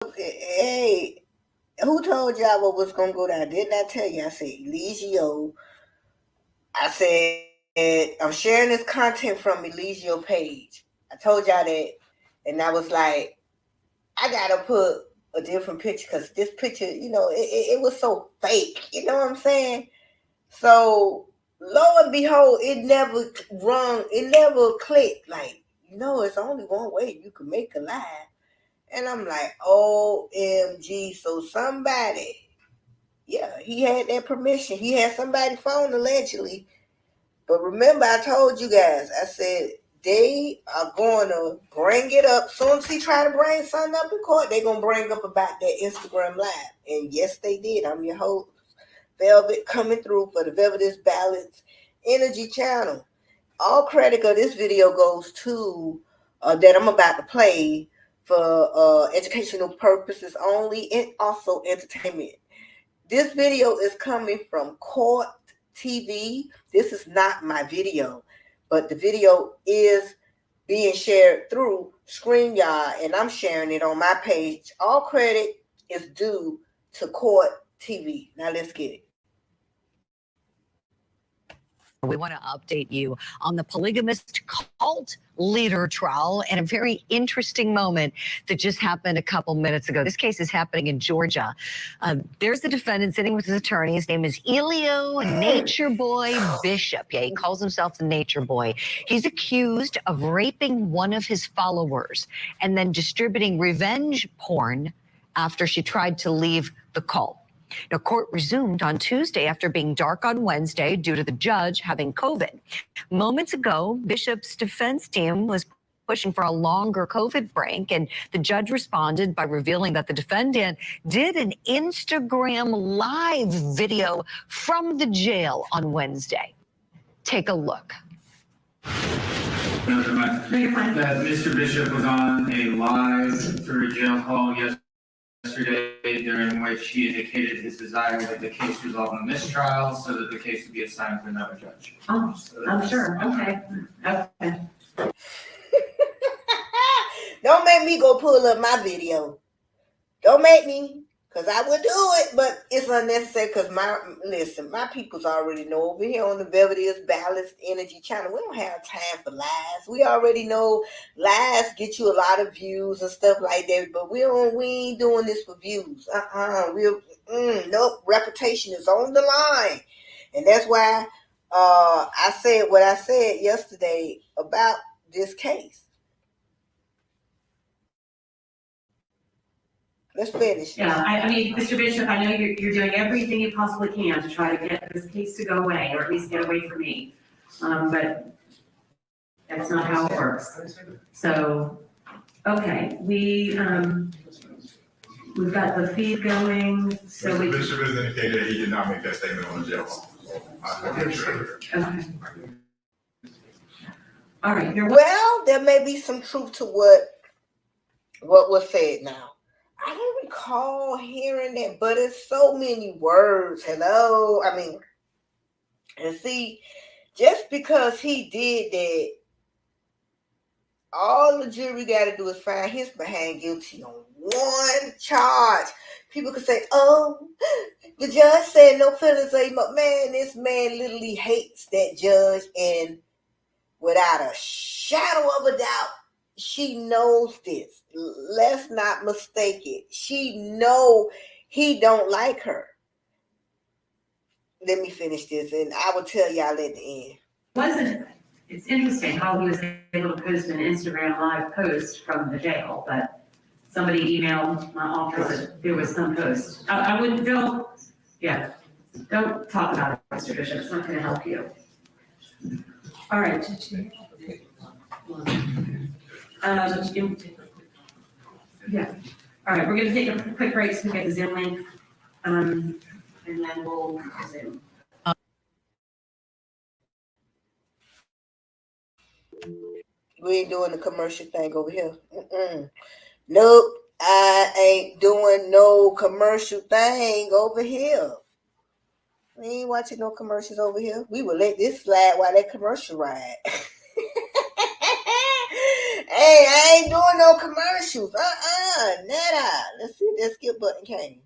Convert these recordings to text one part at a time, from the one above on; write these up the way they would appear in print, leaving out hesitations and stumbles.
Hey, who told y'all what was gonna go down? Didn't I tell you? I said Eligio. I said I'm sharing this content from Eligio page. I told y'all that, and I was like, I gotta put a different picture because this picture, it was so fake. You know what I'm saying? So lo and behold, it never rung. It never clicked. Like, it's only one way you can make a live. And I'm like, OMG. So somebody, yeah, he had that permission. He had somebody's phone allegedly. But remember, I told you guys, I said they are going to bring it up. Soon as he try to bring something up in court, they're going to bring up about that Instagram Live. And yes, they did. I'm your host, Velvet, coming through for the Velvet's Balance Energy channel. All credit of this video goes to that I'm about to play for educational purposes only and also entertainment. This video is coming from Court TV. This is not my video, but the video is being shared through StreamYard, and I'm sharing it on my page. All credit is due to Court TV. Now let's get it. We want to update you on the polygamist cult leader trial and a very interesting moment that just happened a couple minutes ago. This case is happening in Georgia. There's the defendant sitting with his attorney. His name is Elio Nature Boy Bishop. Yeah, he calls himself the Nature Boy. He's accused of raping one of his followers and then distributing revenge porn after she tried to leave the cult. Now, court resumed on Tuesday after being dark on Wednesday due to the judge having COVID. Moments ago, Bishop's defense team was pushing for a longer COVID break, and the judge responded by revealing that the defendant did an Instagram live video from the jail on Wednesday. Take a look. That Mr. Bishop was on a live through a jail call yesterday, during which he indicated his desire that the case resolve on mistrial so that the case would be assigned to another judge. Oh, I'm sure. Okay. Don't make me go pull up my video. Don't make me, because I would do it, but it's unnecessary because my peoples already know over here on the Velvet's Balanced Energy channel, we don't have time for lies. We already know lies get you a lot of views and stuff like that, but we ain't doing this for views. Nope, reputation is on the line. And that's why I said what I said yesterday about this case. Let's finish. Yeah, I mean, Mr. Bishop, I know you're doing everything you possibly can to try to get this case to go away, or at least get away from me. But that's not how it works. So, okay, we've got the feed going. So Mr. Bishop has indicated he did not make that statement on the jail call. Okay. All right. Well, there may be some truth to what was said now. I don't recall hearing that, but it's so many words. Hello. I mean, and see, just because he did that, all the jury got to do is find his behind guilty on one charge. People could say, oh, the judge said no feelings. Man, this man literally hates that judge, and without a shadow of a doubt, she knows this. Let's not mistake it. She know he don't like her. Let me finish this, and I will tell y'all at the end. It's interesting how he was able to post an Instagram live post from the jail, but somebody emailed my office that there was some post. I wouldn't, don't talk about it, Mr. Bishop. It's not going to help you. All right. Yeah. All right, we're going to take a quick break so we get the Zoom link, and then we'll resume. We ain't doing the commercial thing over here. Nope, I ain't doing no commercial thing over here. We ain't watching no commercials over here. We will let this slide while that commercial ride. Hey, I ain't doing no commercials. Nada. Let's see if that skip button came.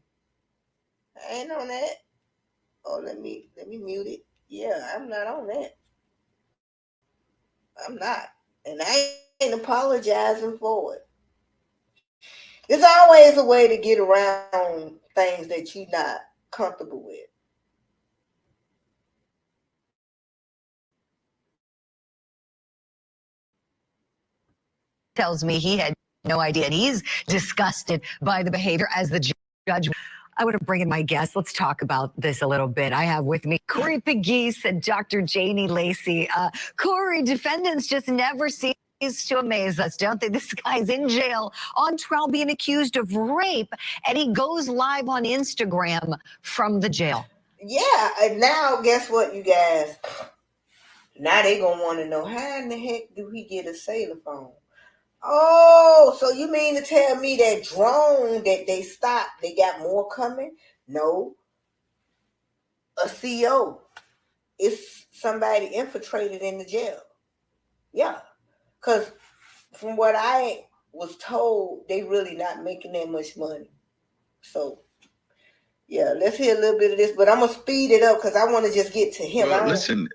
I ain't on that. Oh, let me mute it. Yeah, I'm not on that. I'm not. And I ain't apologizing for it. There's always a way to get around things that you're not comfortable with. Tells me he had no idea, and he's disgusted by the behavior as the judge. I want to bring in my guests. Let's talk about this a little bit. I have with me Corey Pegues and Dr. Janie Lacey. Corey, defendants just never cease to amaze us, don't they? This guy's in jail on trial being accused of rape, and he goes live on Instagram from the jail. Yeah, and now guess what, you guys? Now they gonna want to know, how in the heck do he get a cellular phone? Oh, so you mean to tell me that drone that they stopped, they got more coming? No. A CO. It's somebody infiltrated in the jail. Yeah. Because from what I was told, they really not making that much money. So, yeah, let's hear a little bit of this. But I'm going to speed it up because I want to just get to him. Well, listen,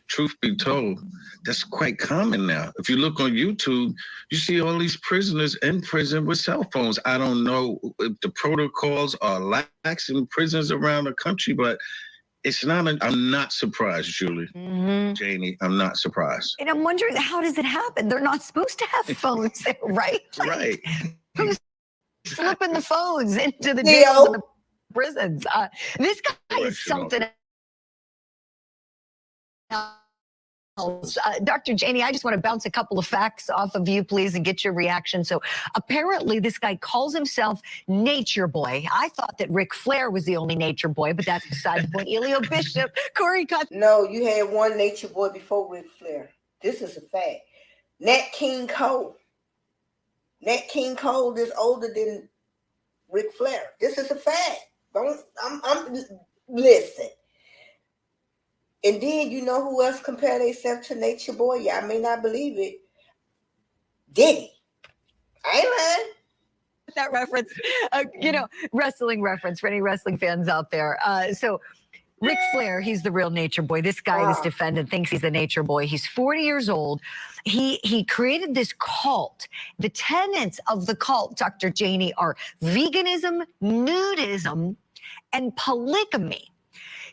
truth be told, that's quite common now. If you look on YouTube, you see all these prisoners in prison with cell phones. I don't know if the protocols are lax in prisons around the country, but it's not. I'm not surprised, Julie. Janie, I'm not surprised. And I'm wondering, how does it happen? They're not supposed to have phones there, right? Right. Who's slipping the phones into the jails and the prisons? This guy is something else. Dr. Janie, I just want to bounce a couple of facts off of you, please, and get your reaction. So apparently this guy calls himself Nature Boy. I thought that Ric Flair was the only Nature Boy, but that's beside the point. Elio Bishop, Corey Cut. No, you had one Nature Boy before Ric Flair. This is a fact. Nat King Cole. Nat King Cole is older than Ric Flair. This is a fact. Listen. And then you know who else compare themselves to Nature Boy? Y'all may not believe it. Diddy. I ain't lying. That reference, wrestling reference for any wrestling fans out there. So Ric Flair, he's the real Nature Boy. This guy, this defendant, thinks he's the Nature Boy. He's 40 years old. He created this cult. The tenets of the cult, Dr. Janie, are veganism, nudism, and polygamy.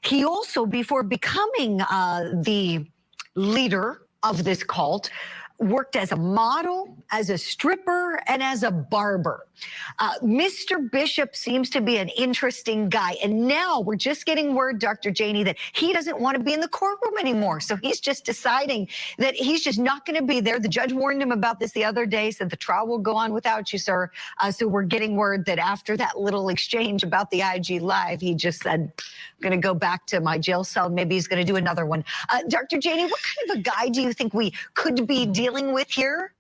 He also, before becoming the leader of this cult, worked as a model, as a stripper, and as a barber. Mr. Bishop seems to be an interesting guy. And now we're just getting word, Dr. Janie, that he doesn't want to be in the courtroom anymore. So he's just deciding that he's just not going to be there. The judge warned him about this the other day, said the trial will go on without you, sir. So we're getting word that after that little exchange about the IG Live, he just said, I'm going to go back to my jail cell. Maybe he's going to do another one. Dr. Janie, what kind of a guy do you think we could be dealing with here?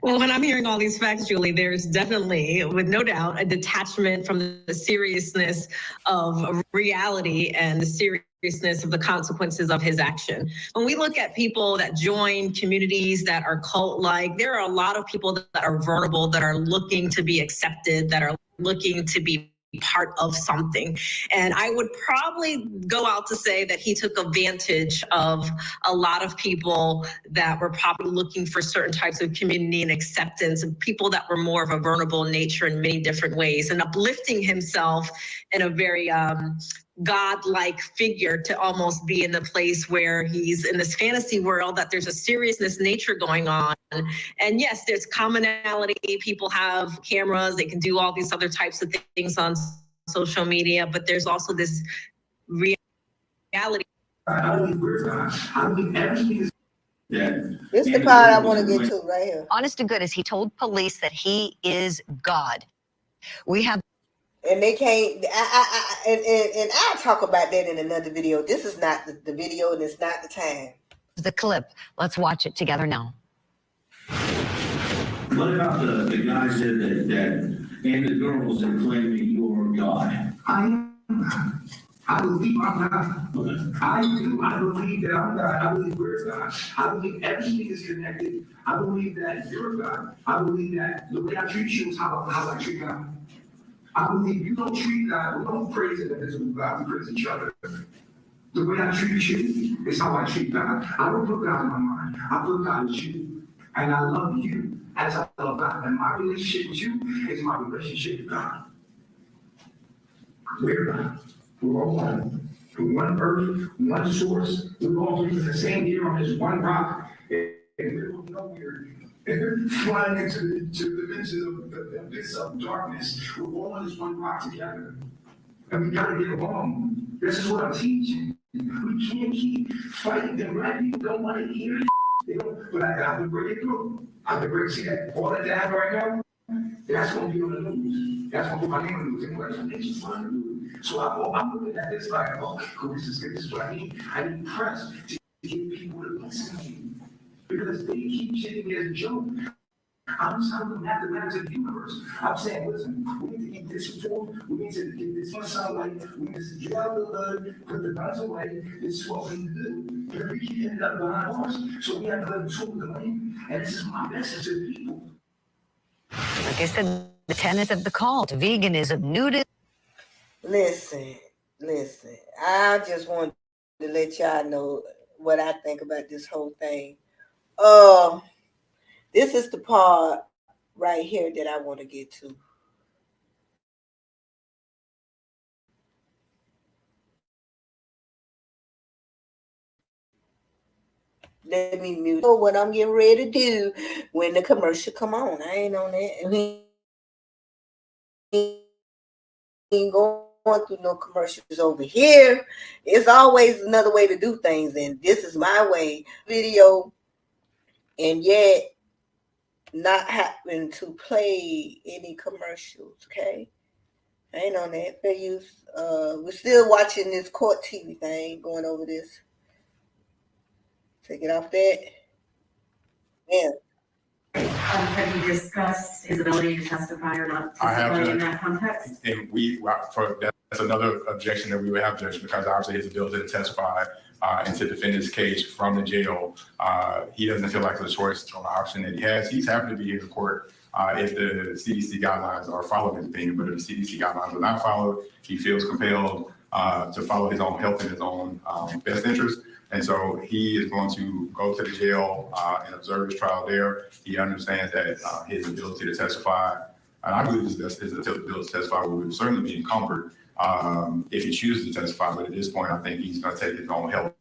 Well, when I'm hearing all these facts, Julie, there's definitely, with no doubt, a detachment from the seriousness of reality and the seriousness of the consequences of his action. When we look at people that join communities that are cult-like, there are a lot of people that are vulnerable, that are looking to be accepted, that are looking to be part of something. And I would probably go out to say that he took advantage of a lot of people that were probably looking for certain types of community and acceptance, and people that were more of a vulnerable nature in many different ways, and uplifting himself in a very God-like figure to almost be in the place where he's in this fantasy world, that there's a seriousness nature going on. And yes, there's commonality. People have cameras, they can do all these other types of things on social media, but there's also this reality. This is the part I want to get to right here. Honest to goodness, he told police that he is God. We have. And they can't, and I'll talk about that in another video. This is not the video, and it's not the time. The clip. Let's watch it together now. What about the guys that and the girls that claim that you're God? I believe I'm God. I do. I believe that I'm God. I believe we're God. I believe everything is connected. I believe that you're God. I believe that the way I treat you is how I treat God. I believe you don't treat God, we don't praise it as God, we praise each other. The way I treat you is how I treat God. I don't put God in my mind. I put God as you. And I love you as I love God. And my relationship with you is my relationship with God. We're God. We're all one. We're one earth, one source. We're all breathing the same air on this one rock. And we're nowhere. And they're flying into the dimensions of the abyss of darkness. We're all on this one rock together. And we gotta get along. This is what I'm teaching. We can't keep fighting them. Black people don't want to hear it. They don't, but I have to break it through. I have to break, see that all that down right now, that's gonna be on the news. That's gonna be my name on the news. And what they just want to do. So I'm looking at this like, oh, cool, this is what I need. I need press to get people to listen to me. Because they keep taking me as a joke. I'm just telling the mathematics of the universe. I'm saying, listen, we need to eat this reform. We need to get this on sunlight. We need to get out of the hood, put the guns away. This is what we need to do. But we keep ending up behind bars. So we have to let them talk the lane. And this is my message to the people. Like I said, the tenets of the cult, veganism, nudism. Listen. I just want to let y'all know what I think about this whole thing. This is the part right here that I want to get to. Let me mute. Know what I'm getting ready to do when the commercial come on. I ain't on that. We ain't going through no commercials over here. It's always another way to do things, and this is my way. Video, and yet not having to play any commercials. Okay, I ain't on that. Fair use. We're still watching this court TV thing going over this. Take it off that. Yeah. Have you discussed his ability to testify or not I have testify in to. that context? And that's another objection that we would have, Judge, because obviously his ability to testify and to defend his case from the jail, he doesn't feel like it's a choice or an option that he has. He's happy to be in court if the CDC guidelines are followed, in his opinion, but if the CDC guidelines are not followed, he feels compelled to follow his own health and his own best interest. And so he is going to go to the jail and observe his trial there. He understands that his ability to testify, and I believe his ability to testify will certainly be encumbered if he chooses to testify. But at this point, I think he's going to take his own health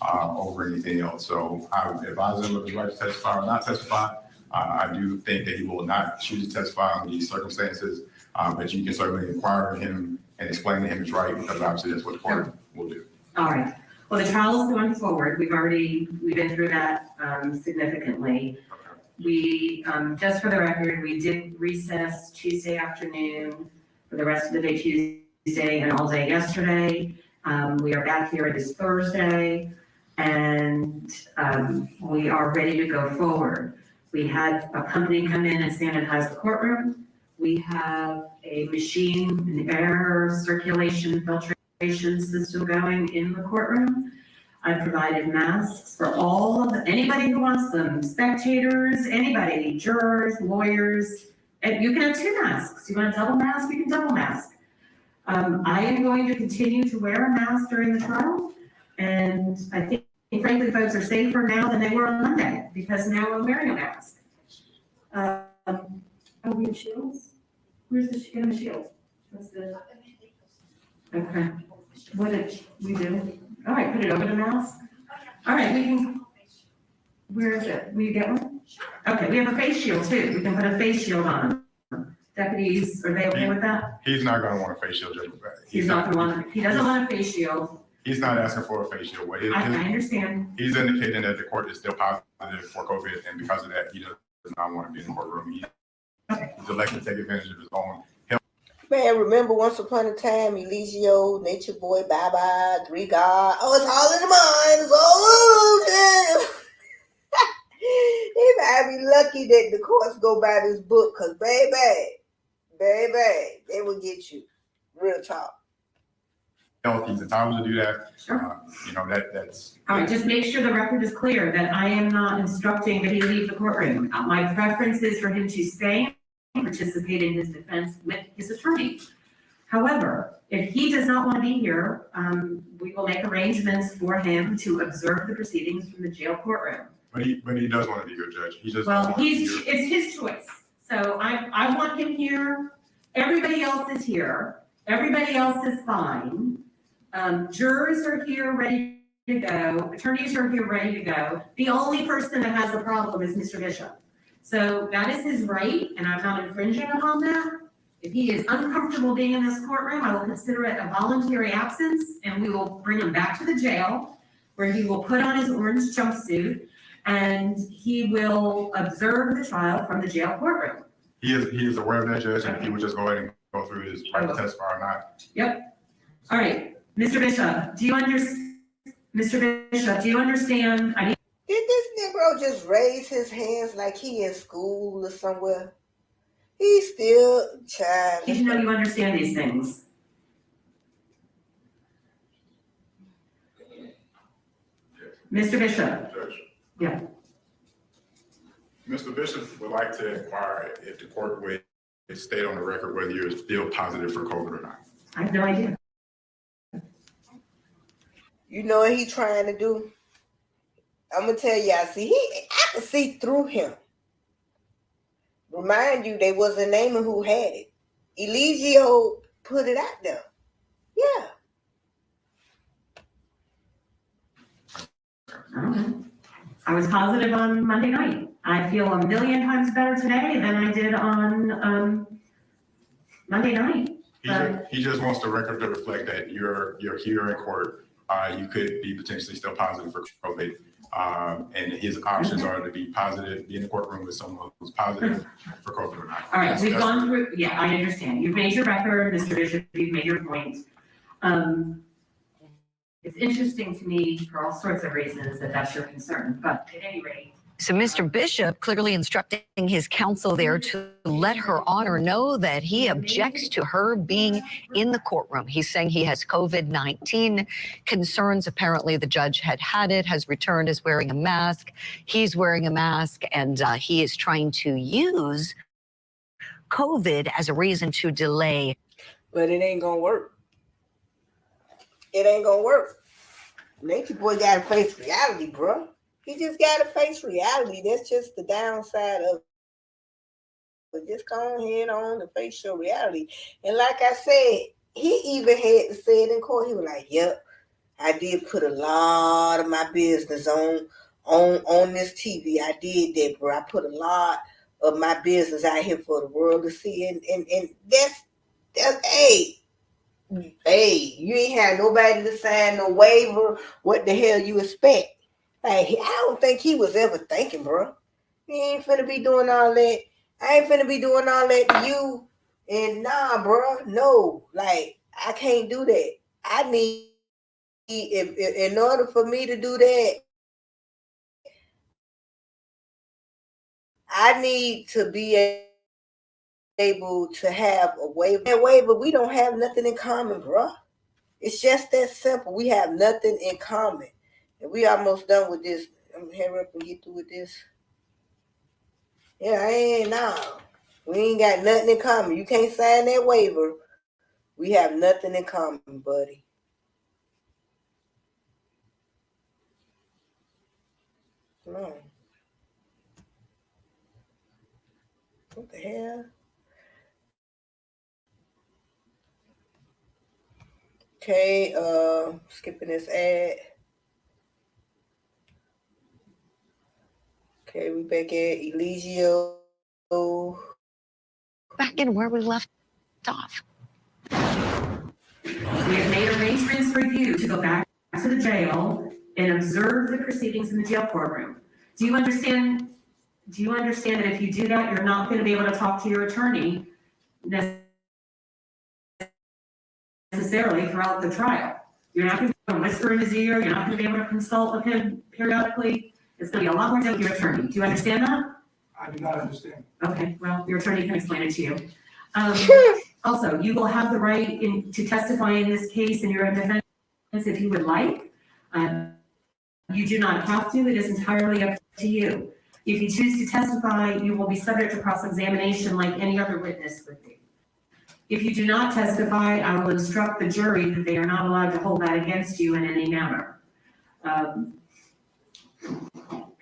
over anything else. So I would advise him of his right to testify or not testify. I do think that he will not choose to testify under these circumstances, but you can certainly inquire of him and explain to him his right, because obviously that's what the court will do. All right. Well, the trial is going forward. We've been through that significantly. We, just for the record, we did recess Tuesday afternoon for the rest of the day Tuesday and all day yesterday. We are back here this Thursday, and we are ready to go forward. We had a company come in and sanitize the courtroom. We have a machine, an air circulation filtration system going in the courtroom. I provided masks for anybody who wants them, spectators, anybody, jurors, lawyers, and you can have 2 masks. You want a double mask, you can double mask. I am going to continue to wear a mask during the trial, and I think frankly folks are safer now than they were on Monday, because now I'm wearing a mask. We have shields? Where's the shield? What's the? Okay. What did we do? All right, put it over the mask. All right, we can, where is it? Will you get one? Okay, we have a face shield too. We can put a face shield on. Deputies, are they okay with that? He's not going to want a face shield, Judge. He doesn't want a face shield. He's not asking for a face shield. I understand. He's indicating that the court is still positive for COVID, and because of that, he does not want to be in the courtroom. He's elected to take advantage of his own health. Man, remember once upon a time, Eligio, Nature Boy, Bye-Bye, 3 God. Oh, it's all in the mind. It's all illusion. He might be lucky that the courts go by this book, because baby, they will get you. Real talk. health, he's entitled to do that. Sure. That's. All right, just make sure the record is clear that I am not instructing that he leave the courtroom. My preference is for him to stay and participate in his defense with his attorney. However, if he does not want to be here, we will make arrangements for him to observe the proceedings from the jail courtroom. But he does want to be here, Judge. He just. Well, it's his choice. So I want him here. Everybody else is here. Everybody else is fine. Jurors are here ready to go. Attorneys are here ready to go. The only person that has a problem is Mr. Bishop. So that is his right, and I'm not infringing upon that. If he is uncomfortable being in this courtroom, I will consider it a voluntary absence, and we will bring him back to the jail where he will put on his orange jumpsuit and he will observe the trial from the jail courtroom. He is aware of that, Judge, and he would just go ahead and go through his right to testify or not. Yep. All right, Mr. Bishop, do you understand? Mr. Bishop, do you understand? Did this Negro just raise his hands like he in school or somewhere? He's still a child. Did you know you understand these things? Mr. Bishop? Judge. Yeah. Mr. Bishop would like to inquire if the court would state on the record whether you're still positive for COVID or not. I have no idea. You know what he trying to do? I'm gonna tell y'all. See, I can see through him. Remind you, they wasn't naming who had it. Eligio put it out there. Yeah. I don't know. I was positive on Monday night. I feel a million times better today than I did on Monday night. He just wants the record to reflect that you're here in court. You could be potentially still positive for COVID. And his options are to be positive, be in the courtroom with someone who's positive for COVID or not. All right, we've gone through, yeah, I understand. You've made your record, Mr. Bishop, you've made your point. It's interesting to me for all sorts of reasons that that's your concern, but at any rate. So Mr. Bishop clearly instructing his counsel there to let her honor know that he objects to her being in the courtroom. He's saying he has COVID-19 concerns. Apparently the judge had it, has returned, is wearing a mask. He's wearing a mask, and he is trying to use COVID as a reason to delay. But it ain't gonna work. It ain't gonna work. Nature boy gotta face reality, bro. He just gotta face reality. That's just the downside of it. But just go ahead on and face your reality. And like I said, he even had to say it in court. He was like, yep, I did put a lot of my business on this TV. I did that, bro. I put a lot of my business out here for the world to see. And that's hey, you ain't had nobody to sign no waiver. What the hell you expect? Like, I don't think he was ever thinking, bro. He ain't finna be doing all that. I ain't finna be doing all that to you. And nah, bro, no. Like, I can't do that. I need, in order for me to do that, I need to be able to have a waiver. That waiver, we don't have nothing in common, bro. It's just that simple. We have nothing in common. And we almost done with this. I'm gonna hurry up and get through with this. Yeah, we ain't got nothing in common. You can't sign that waiver. We have nothing in common, buddy. Come on. What the hell? Okay, skipping this ad. Okay, we back at Eligio. Back in where we left off. We have made arrangements for you to go back to the jail and observe the proceedings in the jail courtroom. Do you understand that if you do that, you're not going to be able to talk to your attorney necessarily throughout the trial? You're not going to be able to whisper in his ear. You're not going to be able to consult with him periodically. It's going to be a lot more difficult with your attorney. Do you understand that? I do not understand. Okay, well, your attorney can explain it to you. Also, you will have the right to testify in this case in your own defense if you would like. You do not have to, it is entirely up to you. If you choose to testify, you will be subject to cross-examination like any other witness would be. If you do not testify, I will instruct the jury that they are not allowed to hold that against you in any manner.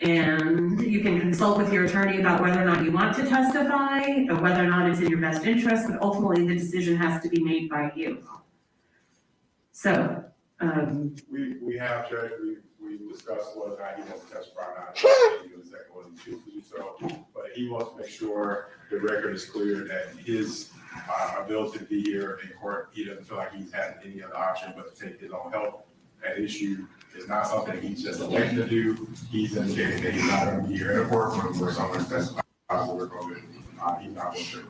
And you can consult with your attorney about whether or not you want to testify, or whether or not it's in your best interest, but ultimately the decision has to be made by you. So, We have, Judge, we discussed whether or not he wants to testify or not. He was second one to choose to do so, but he wants to make sure the record is clear that his ability to be here in court, he doesn't feel like he's had any other option but to take his own health at issue. Is not something he's just elected to do. He's indicated that he's not going to be here in a courtroom where someone testifies we're going to, he's not going to.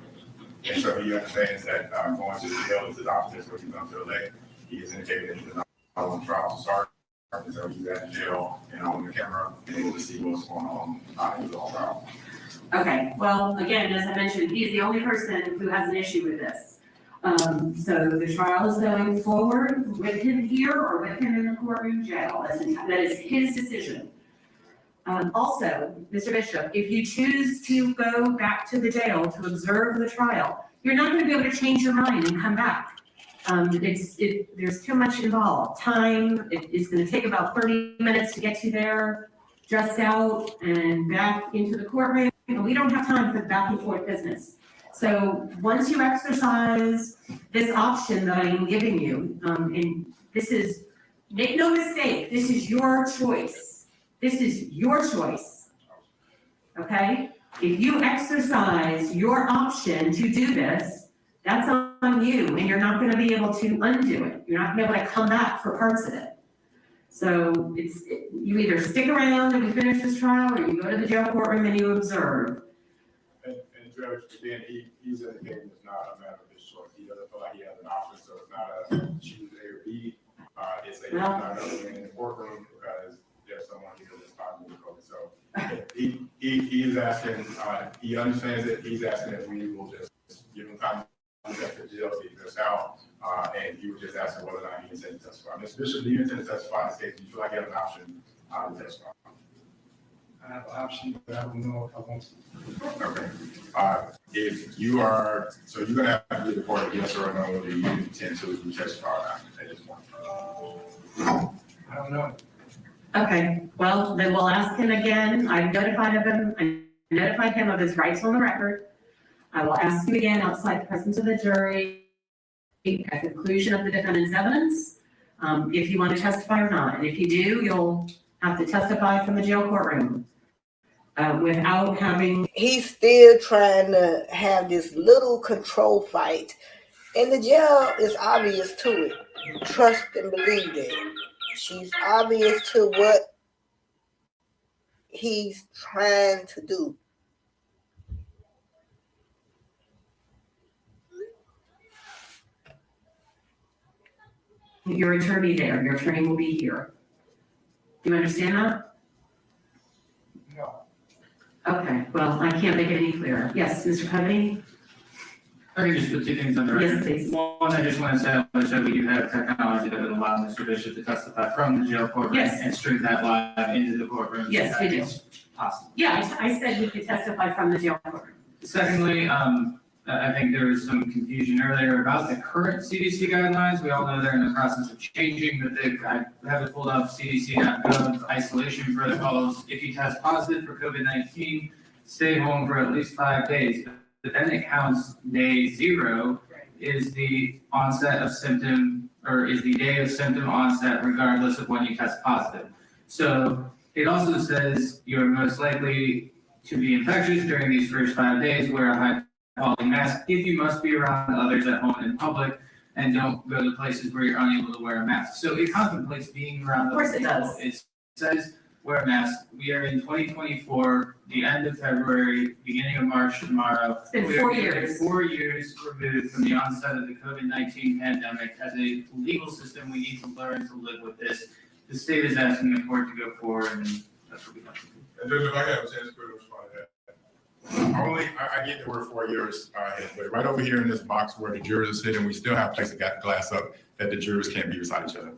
And so he understands that going to the jail is his option, so he's going to elect. He has indicated that he does not want trial to start. So he's at the jail and on the camera and able to see what's going on in his own trial. okay, well, again, as I mentioned, he's the only person who has an issue with this. So the trial is going forward with him here or with him in the courtroom jail. That is his decision. Also, Mr. Bishop, if you choose to go back to the jail to observe the trial, you're not going to be able to change your mind and come back. There's too much involved. Time, it's going to take about 30 minutes to get you there, dressed out and back into the courtroom. And we don't have time for the back and forth business. So once you exercise this option that I am giving you, and this is, make no mistake, this is your choice. This is your choice, okay? If you exercise your option to do this, that's on you, and you're not gonna be able to undo it. You're not gonna be able to come back for parts of it. So you either stick around and we finish this trial, or you go to the jail courtroom and you observe. Judge, again, he's indicating it's not a matter of his choice. He doesn't feel like he has an option, so it's not a choose A or B. It's a not another in the courtroom because there's someone here that's possible to COVID. So he is asking, he understands it. He's asking if we will just give him time to get the jail to get this out. And he was just asking whether or not he intends to testify. Mr. Bishop, do you intend to testify in this case? Do you feel like you have an option to testify? I have an option, but I don't know if I want to. Okay. If you are, so you're gonna have to give the court a yes or a no whether you intend to testify or not at this point. I don't know. Okay, well, then we'll ask him again. I notified him of his rights on the record. I will ask him again outside the presence of the jury at the conclusion of the defendant's evidence, if you want to testify or not. And if you do, you'll have to testify from the jail courtroom without having. He's still trying to have this little control fight, and the jail is obvious to it. Trust and believe that. She's obvious to what he's trying to do. Your attorney there, your attorney will be here. Do you understand that? No. Okay, well, I can't make it any clearer. Yes, Mr. Covey? I can just put two things on the record. Yes, please. One, I just want to establish that we do have technology that would allow Mr. Bishop to testify from the jail courtroom Yes. and stream that live into the courtroom. Yes, we do. Possible. Yeah, I said we could testify from the jail courtroom. Secondly, I think there was some confusion earlier about the current CDC guidelines. We all know they're in the process of changing, but I have it pulled up, CDC.gov, isolation protocols. If you test positive for COVID-19, stay home for at least 5 days. But then it counts day 0 is the onset of symptom, or is the day of symptom onset regardless of when you test positive. So it also says you're most likely to be infectious during these first 5 days, wear a high quality mask if you must be around others at home in public, and don't go to places where you're unable to wear a mask. So it contemplates being around. Of course it does. It says wear a mask. We are in 2024, the end of February, beginning of March tomorrow. It's been We are 4 nearly years. 4 years removed from the onset of the COVID-19 pandemic. As a legal system, we need to learn to live with this. The state is asking the court to go forward, and that's what we have to do. And Judge, if I have a chance to respond to that. I get that we're 4 years ahead, but right over here in this box where the jurors are sitting, we still have places that got glass up that the jurors can't be beside each other.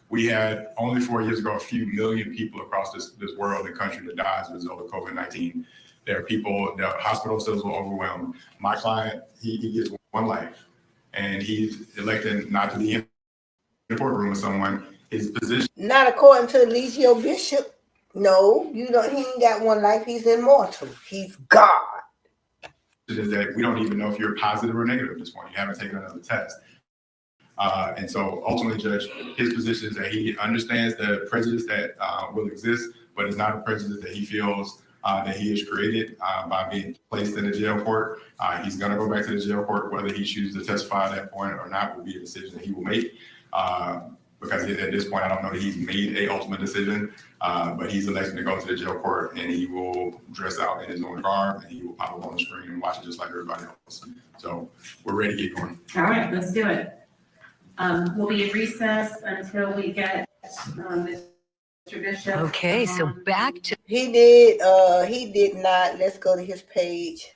We had only 4 years ago a few million people across this world and country that died as a result of COVID-19. There are people, the hospital systems were overwhelmed. My client, he gets one life, and he's elected not to be in the courtroom with someone. His position. Not according to Eligio Bishop. No, you don't. He ain't got one life. He's immortal. He's God. Is that we don't even know if you're positive or negative at this point. You haven't taken another test. And so ultimately, Judge, his position is that he understands the prejudice that will exist, but it's not a prejudice that he feels that he has created by being placed in a jail court. He's going to go back to the jail court. Whether he chooses to testify at that point or not will be a decision that he will make. Because at this point, I don't know that he's made a ultimate decision, but he's elected to go to the jail court, and he will dress out in his own garb, and he will pop up on the screen and watch it just like everybody else. So we're ready to get going. All right, let's do it. We'll be in recess until we get Mr. Bishop. Okay, so back to He did not. Let's go to his page.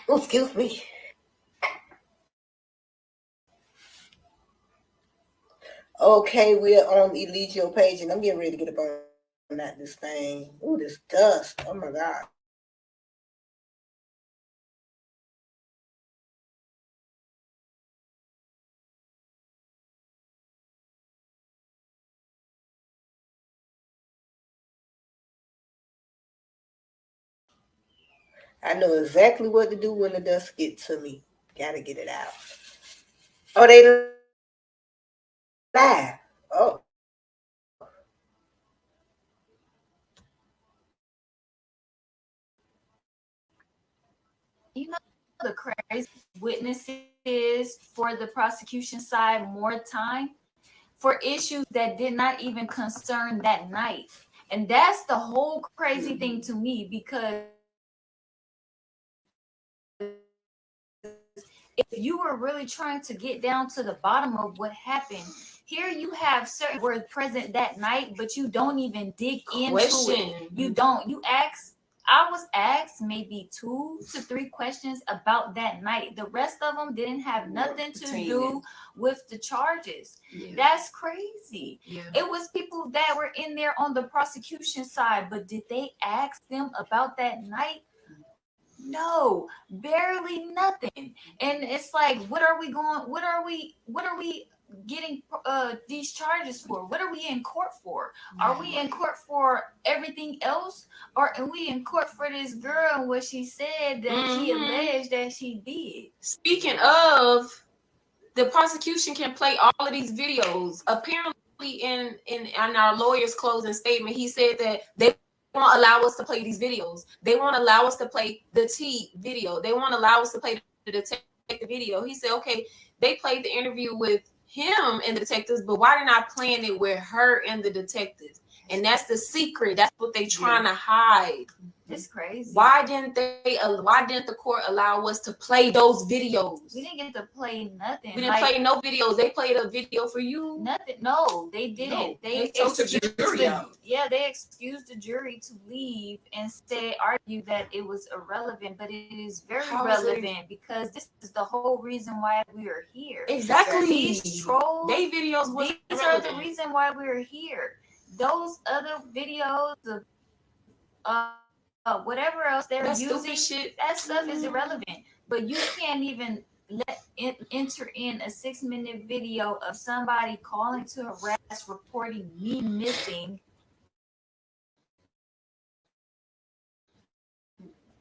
Oh, excuse me. Okay, we're on the Eligio page, and I'm getting ready to get up on that this thing. Ooh, this dust. Oh my God. I know exactly what to do when the dust gets to me. Gotta get it out. Oh, they live. Oh. You know, the crazy witnesses for the prosecution side more time for issues that did not even concern that night. And that's the whole crazy thing to me, because if you were really trying to get down to the bottom of what happened, here you have certain were present that night, but you don't even dig into it. You don't. I was asked maybe 2 to 3 questions about that night. The rest of them didn't have nothing to do with the charges. Yeah. That's crazy. Yeah. It was people that were in there on the prosecution side, but did they ask them about that night? No, barely nothing. And it's like, what are we getting these charges for? What are we in court for? Are we in court for everything else, or are we in court for this girl and what she said that she alleged that she did? Speaking of, the prosecution can play all of these videos. Apparently in our lawyer's closing statement, he said that they won't allow us to play these videos. They won't allow us to play the T video. They won't allow us to play the detective video. He said, okay, they played the interview with him and the detectives, but why they're not playing it with her and the detectives? And that's the secret. That's what they're trying to hide. It's crazy. Why didn't the court allow us to play those videos? We didn't get to play nothing. We didn't play no videos. They played a video for you. Nothing. No, they didn't. No, they excused the jury out. Yeah, they excused the jury to leave and argue that it was irrelevant, but it is very relevant because this is the whole reason why we are here. Exactly. These trolls, they videos was these are the reason why we're here. Those other videos of whatever else they're using, shit. That stuff is irrelevant. But you can't even enter in a 6-minute video of somebody calling to harass, reporting me missing.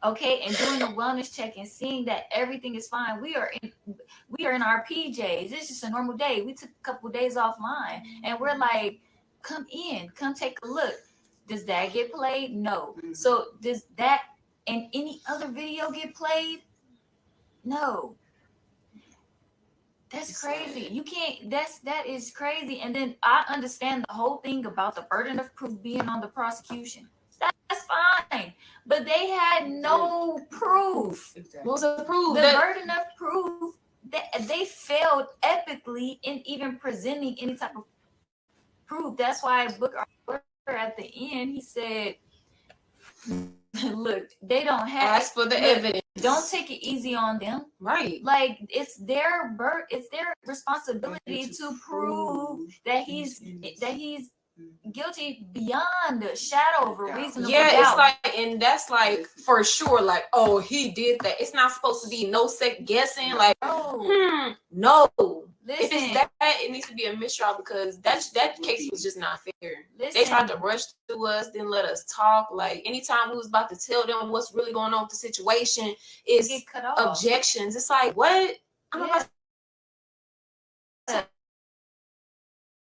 Okay, and doing a wellness check and seeing that everything is fine. We are in our PJs. It's just a normal day. We took a couple of days offline, and we're like, come take a look. Does that get played? No. So does that and any other video get played? No. That's crazy. You can't, that is crazy. And then I understand the whole thing about the burden of proof being on the prosecution. That's fine. But they had no proof. What was the proof? The burden of proof, they failed epically in even presenting any type of proof. That's why Booker at the end he said, "Look, they don't have. Ask for the evidence. Don't take it easy on them. Right. Like it's their responsibility to prove that he's guilty beyond the shadow of a reasonable doubt." It's like, and that's like for sure, like, oh, he did that. It's not supposed to be no second guessing. Like, no. Listen, If it's that, it needs to be a mistrial because that case was just not fair. Listen. They tried to rush through us, didn't let us talk. Like anytime we was about to tell them what's really going on with the situation, is get cut off. objections. It's like, what? I'm about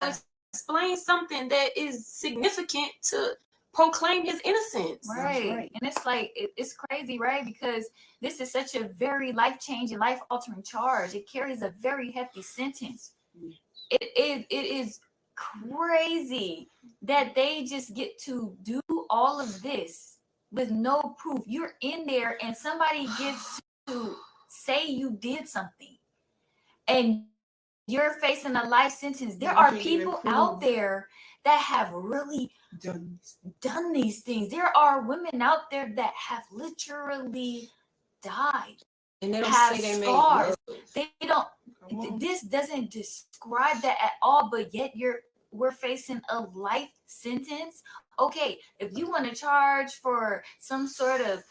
to explain something that is significant to proclaim his innocence. Right. And it's like, it's crazy, right? Because this is such a very life-changing, life-altering charge. It carries a very hefty sentence. It is crazy that they just get to do all of this with no proof. You're in there and somebody gets to say you did something and you're facing a life sentence. There are people out there that have really done these things. There are women out there that have literally died. And they don't have say they scars. made They don't. This doesn't describe that at all. But yet we're facing a life sentence. Okay, if you want to charge for some sort of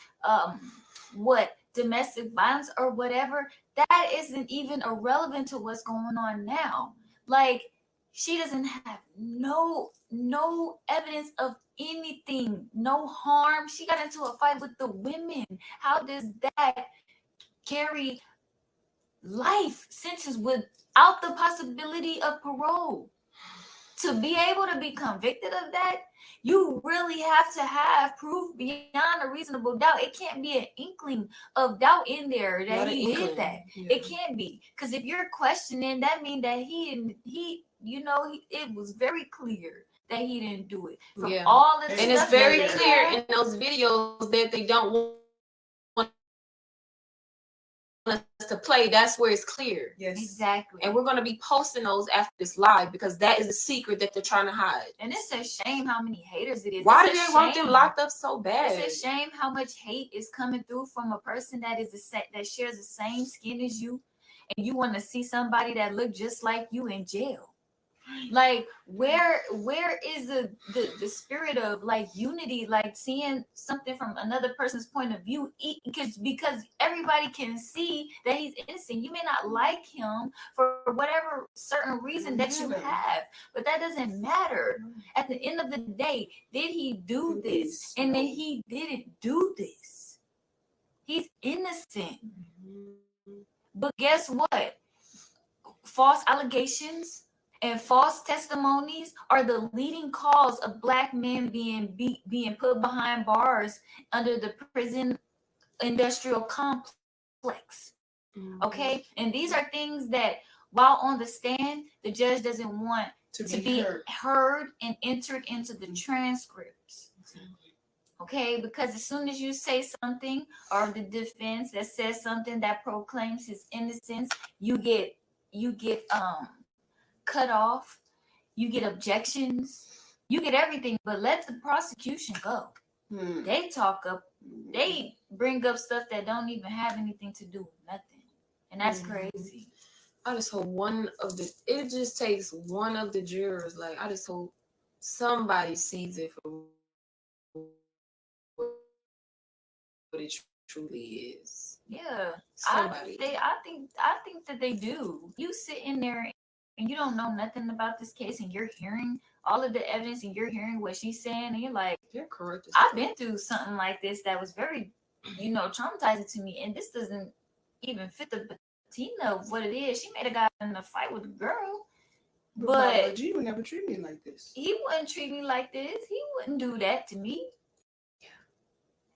domestic violence or whatever, that isn't even irrelevant to what's going on now. Like, she doesn't have no evidence of anything, no harm. She got into a fight with the women. How does that carry life sentence without the possibility of parole? To be able to be convicted of that, you really have to have proof beyond a reasonable doubt. It can't be an inkling of doubt in there that he did that. Yeah. It can't be, because if you're questioning, that means that it was very clear that he didn't do it. From all the and it's very clear in those videos that they don't want us to play. That's where it's clear. Yes, exactly. And we're going to be posting those after this live because that is a secret that they're trying to hide. And it's a shame how many haters it is. Why do they want them locked up so bad? It's a shame how much hate is coming through from a person that shares the same skin as you, and you want to see somebody that look just like you in jail. Like, where is the spirit of like unity, like seeing something from another person's point of view? Because everybody can see that he's innocent. You may not like him for whatever certain reason that you have, but that doesn't matter. At the end of the day, did he do this? And then he didn't do this. He's innocent. But guess what? False allegations and false testimonies are the leading cause of Black men being put behind bars under the prison industrial complex. Okay? And these are things that, while on the stand, the judge doesn't want to be heard and entered into the transcripts. Okay? Because as soon as you say something, or the defense that says something that proclaims his innocence, you get cut off, you get objections, you get everything, but let the prosecution go. They talk up, they bring up stuff that don't even have anything to do with nothing. And that's crazy. I just hope it just takes one of the jurors. Like, I just hope somebody sees it for what it truly is. Yeah. Somebody. I think that they do. You sit in there and you don't know nothing about this case, and you're hearing all of the evidence, and you're hearing what she's saying, and you're like, you're correct. I've been through something like this that was very, traumatizing to me, and this doesn't even fit the patina of what it is. She made a guy in a fight with a girl, but G would never treat me like this. He wouldn't treat me like this. He wouldn't do that to me. Yeah.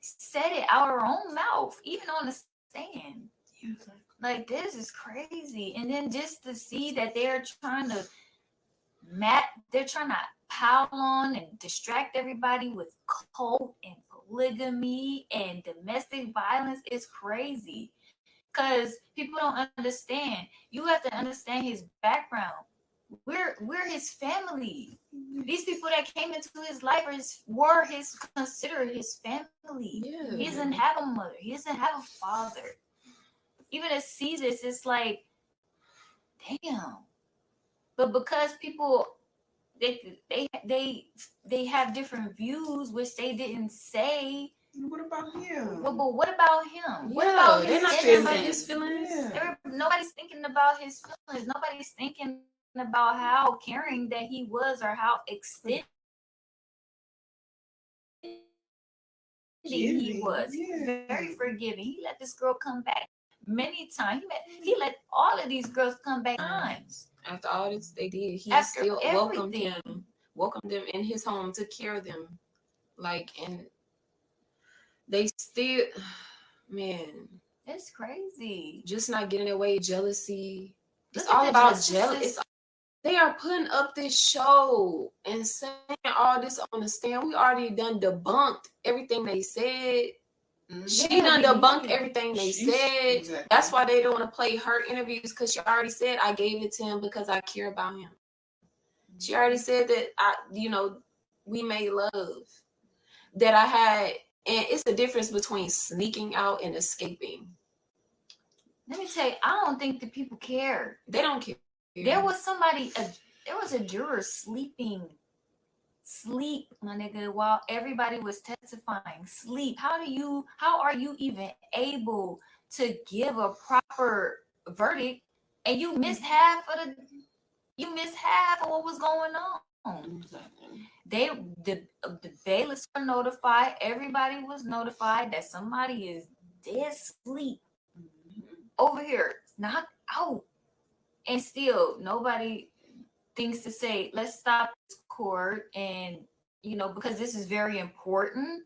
Said it out her own mouth, even on the stand. Yeah. Like, this is crazy. And then just to see that they're trying to pile on and distract everybody with cult and polygamy and domestic violence is crazy. Because people don't understand. You have to understand his background. we're his family. These people that came into his life were considered his family. Yeah. He doesn't have a mother. He doesn't have a father. Even to see this, it's like, damn. But because people they have different views, which they didn't say. What about him? But what about him? What Yeah, about they're his not thinking about feelings? his feelings. Yeah. Nobody's thinking about his feelings. Nobody's thinking about how caring that he was or how extended he was. He was very forgiving. He let this girl come back many times. He let all of these girls come back times. After all this they did, he After still everything. welcomed them in his home, took care of them. Like, and they still, man, It's crazy. just not getting away, jealousy. It's Look at all the about justice jealousy. They are putting up this show and saying all this on the stand. We already done debunked everything they said. She done debunked everything they said. Exactly. That's why they don't want to play her interviews, because she already said, I gave it to him because I care about him. She already said that we made love. That I had, and it's the difference between sneaking out and escaping. Let me tell you, I don't think the people care. They don't care. There was a juror sleep, my nigga, while everybody was testifying. Sleep. How are you even able to give a proper verdict and you missed half of what was going on? The bailiffs were notified. Everybody was notified that somebody is dead asleep over here, knocked out, and still nobody thinks to say, let's stop this court, and because this is very important.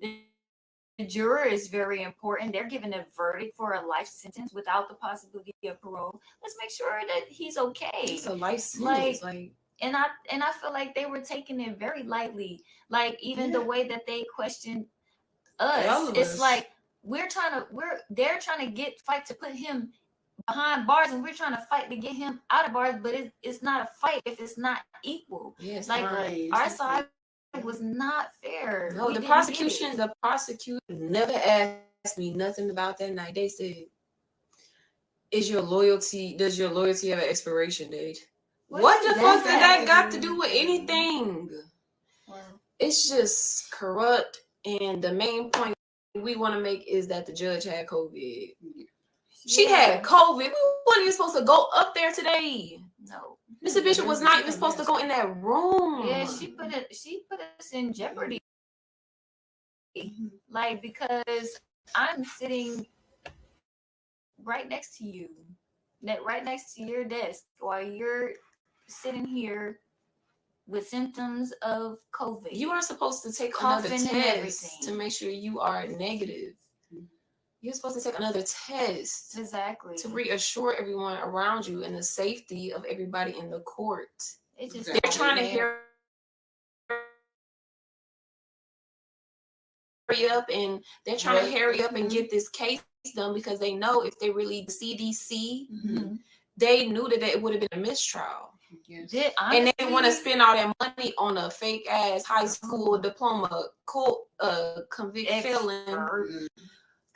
The juror is very important. They're given a verdict for a life sentence without the possibility of parole. Let's make sure that he's okay. It's a life sentence, and I feel like they were taking it very lightly. Like, even the way that they questioned us, it's like they're trying to fight to put him behind bars, and we're trying to fight to get him out of bars, but it's not a fight if it's not equal. Yes, like our side was not fair. No, the prosecution never asked me nothing about that night. They said, does your loyalty have an expiration date? What the fuck did that got to do with anything? Wow. It's just corrupt, and the main point we want to make is that the judge had COVID. She had COVID. We weren't even supposed to go up there today. No. Mr. Bishop was not even supposed to go in that room. Yeah, she put us in jeopardy. Like, because I'm sitting right next to you, right next to your desk, while you're sitting here with symptoms of COVID. You are supposed to take another test to make sure you are negative. You're supposed to take another test. Exactly. To reassure everyone around you and the safety of everybody in the court. They're trying to hurry up, and they're trying to hurry up and get this case done, because they know if they really CDC, they knew that it would have been a mistrial. Yes. And they didn't want to spend all that money on a fake ass high school diploma, convicted felon.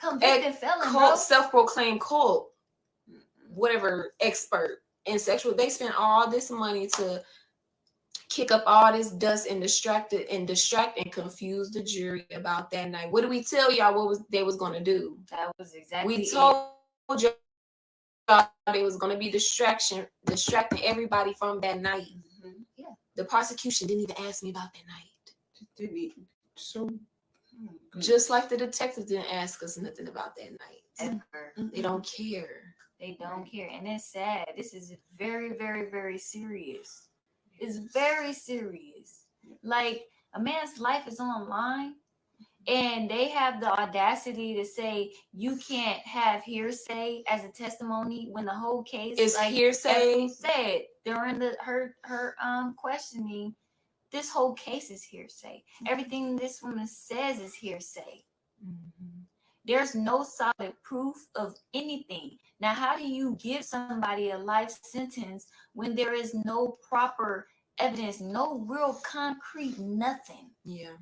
Convicted felon, self-proclaimed cult, whatever, expert in sexual. They spent all this money to kick up all this dust and distract and confuse the jury about that night. What did we tell y'all they was going to do? That was exactly we told y'all they was going to be distracting everybody from that night. Yeah. The prosecution didn't even ask me about that night. So. Just like the detectives didn't ask us nothing about that night. Ever. They don't care. They don't care. And it's sad. This is very, very, very serious. It's very serious. Like, a man's life is on the line, and they have the audacity to say you can't have hearsay as a testimony when the whole case is hearsay. Said during her questioning, this whole case is hearsay. Everything this woman says is hearsay. There's no solid proof of anything. Now, how do you give somebody a life sentence when there is no proper evidence, no real concrete nothing? Yeah.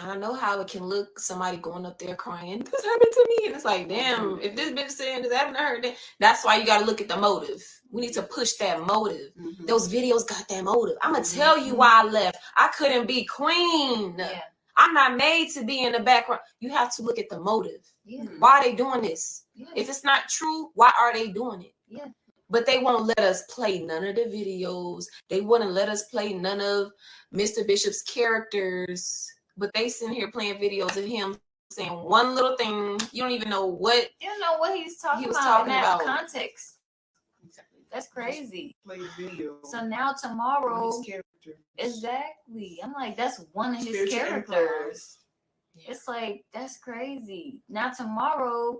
I know how it can look, somebody going up there crying, this happened to me. And it's like, damn, if this bitch saying this happened to her, then that's why you got to look at the motive. We need to push that motive. Those videos got that motive. I'm going to tell you why I left. I couldn't be queen. Yeah. I'm not made to be in the background. You have to look at the motive. Yeah. Why are they doing this? Yeah. If it's not true, why are they doing it? Yeah. But they won't let us play none of the videos. They wouldn't let us play none of Mr. Bishop's characters. But they sitting here playing videos of him saying one little thing. You don't even know what. You don't know what he's talking was about talking in that about. context. That's crazy. Play video. So now tomorrow, His character. exactly. I'm like, that's one of his Spiritual characters. empires. It's like, that's crazy. Now tomorrow,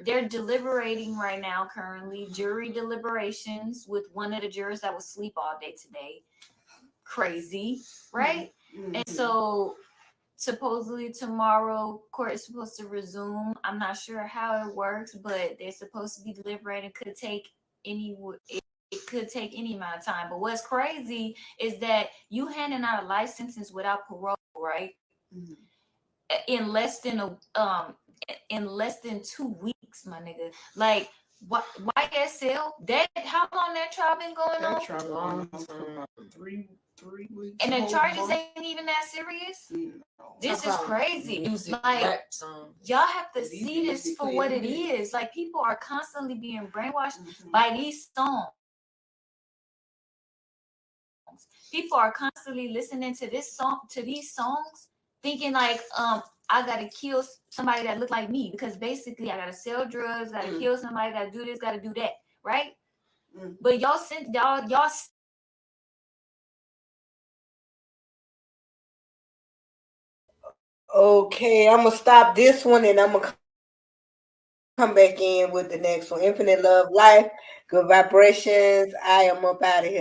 they're deliberating right now currently, jury deliberations with one of the jurors that was asleep all day today. Crazy, right? Mm-hmm. And so supposedly tomorrow court is supposed to resume. I'm not sure how it works, but they're supposed to be deliberating. It could take any amount of time. But what's crazy is that you handing out a life sentence without parole, right? Mm-hmm. In less than 2 weeks, my nigga. Like, YSL, that how long that trial been going on? That trial been going on for about 3 weeks. And the charges ain't even that serious. No. This is crazy. Music, Like, rap song. y'all have to These see this music for play what it every day. is. Like, people are constantly being brainwashed Mm-hmm. by these songs. People are constantly listening to these songs, thinking like, I gotta kill somebody that look like me, because basically I gotta sell drugs, gotta kill somebody, gotta do this, gotta do that, right? But y'all Okay, I'm gonna stop this one and I'm gonna come back in with the next one. Infinite love, life, good vibrations. I am up out of here.